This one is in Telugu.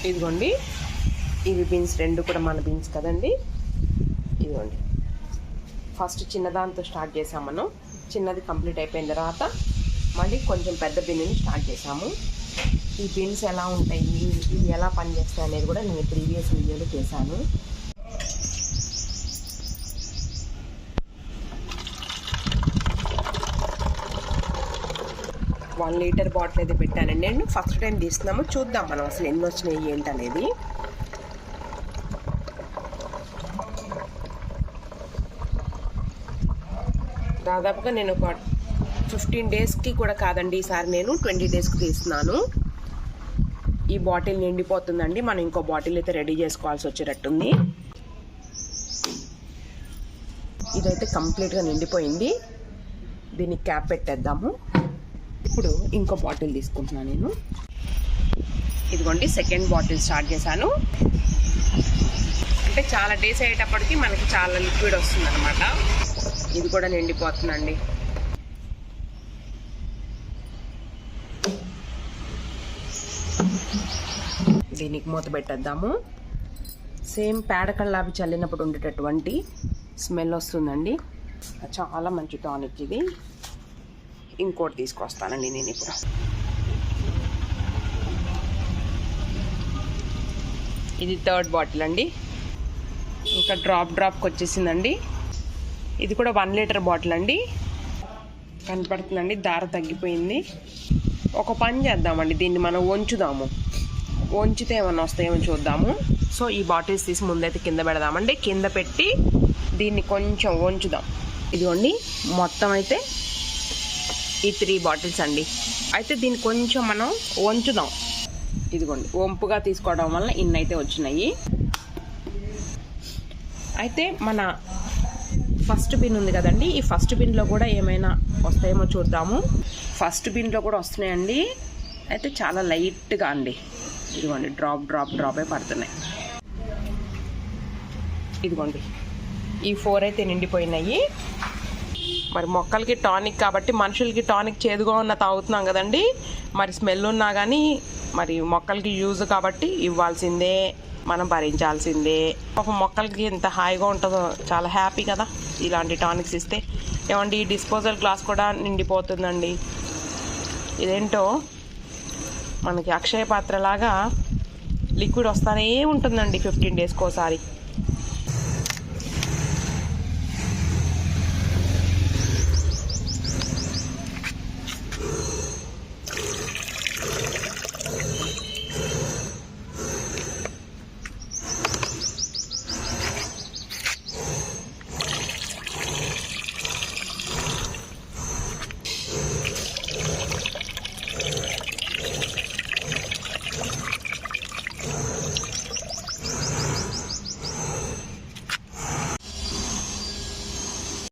ఇదిగోండి, ఇవి బీన్స్ రెండు కూడా మన బీన్స్ కదండి. ఇదిగోండి, ఫస్ట్ చిన్నదాంతో స్టార్ట్ చేసాము మనం. చిన్నది కంప్లీట్ అయిపోయిన తర్వాత మళ్ళీ కొంచెం పెద్ద బిన్నుని స్టార్ట్ చేసాము. ఈ బీన్స్ ఎలా ఉంటాయి, ఇవి ఎలా పనిచేస్తాయి అనేది కూడా నేను ప్రీవియస్ వీడియోలో చేశాను. వన్ లీటర్ బాటిల్ అయితే పెట్టానండి. నేను ఫస్ట్ టైం తీస్తున్నాము, చూద్దాం మనం అసలు ఎన్ని వచ్చినాయి ఏంటనేది. దాదాపుగా నేను ఒక 15 డేస్కి కూడా కాదండి, ఈసారి నేను 20 డేస్కి తీస్తున్నాను. ఈ బాటిల్ నిండిపోతుందండి. మనం ఇంకో బాటిల్ అయితే రెడీ చేసుకోవాల్సి వచ్చేటట్టుంది. ఇదైతే కంప్లీట్గా నిండిపోయింది. దీనికి క్యాప్ పెట్టేద్దాము. ఇప్పుడు ఇంకో బాటిల్ తీసుకుంటున్నాను నేను. ఇదిగోండి, సెకండ్ బాటిల్ స్టార్ట్ చేశాను. అంటే చాలా డేస్ అయ్యేటప్పటికి మనకి చాలా లిక్విడ్ వస్తుంది అనమాట. ఇది కూడా నిండిపోతుందండి. దీనికి మూత పెట్టేద్దాము. సేమ్ పేడ కళ్ళాపి చల్లినప్పుడు ఉండేటటువంటి స్మెల్ వస్తుందండి. చాలా మంచి టానిక్ ఇది. ఇంకోటి తీసుకొస్తానండి నేను ఇప్పుడు. ఇది థర్డ్ బాటిల్ అండి. ఇంకా డ్రాప్కి వచ్చేసిందండి. ఇది కూడా 1 లీటర్ బాటిల్ అండి. కనపడుతుందండి, దార తగ్గిపోయింది. ఒక పని చేద్దామండి, దీన్ని మనం వంచుదాము. వంచితే ఏమన్నా వస్తాయేమో చూద్దాము. సో ఈ బాటిల్స్ తీసి ముందైతే కింద పెడదామండి. కింద పెట్టి దీన్ని కొంచెం వంచుదాం. ఇదిగోండి, మొత్తం అయితే ఈ 3 బాటిల్స్ అండి. అయితే దీన్ని కొంచెం మనం వంచుదాం. ఇదిగోండి, వంపుగా తీసుకోవడం వల్ల ఇన్నైతే వచ్చినాయి. అయితే మన ఫస్ట్ బిన్ ఉంది కదండి, ఈ ఫస్ట్ బిన్లో కూడా ఏమైనా వస్తాయేమో చూద్దాము. ఫస్ట్ బిన్లో కూడా వస్తున్నాయండి. అయితే చాలా లైట్గా అండి. ఇదిగోండి, డ్రాపే పడుతున్నాయి. ఇదిగోండి, ఈ 4 అయితే నిండిపోయినాయి. మరి మొక్కలకి టానిక్ కాబట్టి, మనుషులకి టానిక్ చేదుగా ఉన్న తాగుతున్నాం కదండి. మరి స్మెల్ ఉన్నా కానీ మరి మొక్కలకి యూజ్ కాబట్టి ఇవ్వాల్సిందే, మనం భరించాల్సిందే. ఒక మొక్కలకి ఎంత హాయిగా ఉంటుందో, చాలా హ్యాపీ కదా ఇలాంటి టానిక్స్ ఇస్తే. ఏమండి, ఈ డిస్పోజల్ గ్లాస్ కూడా నిండిపోతుందండి. ఇదేంటో మనకి అక్షయ పాత్ర లాగా లిక్విడ్ వస్తానే ఉంటుందండి 15 డేస్కి ఒకసారి.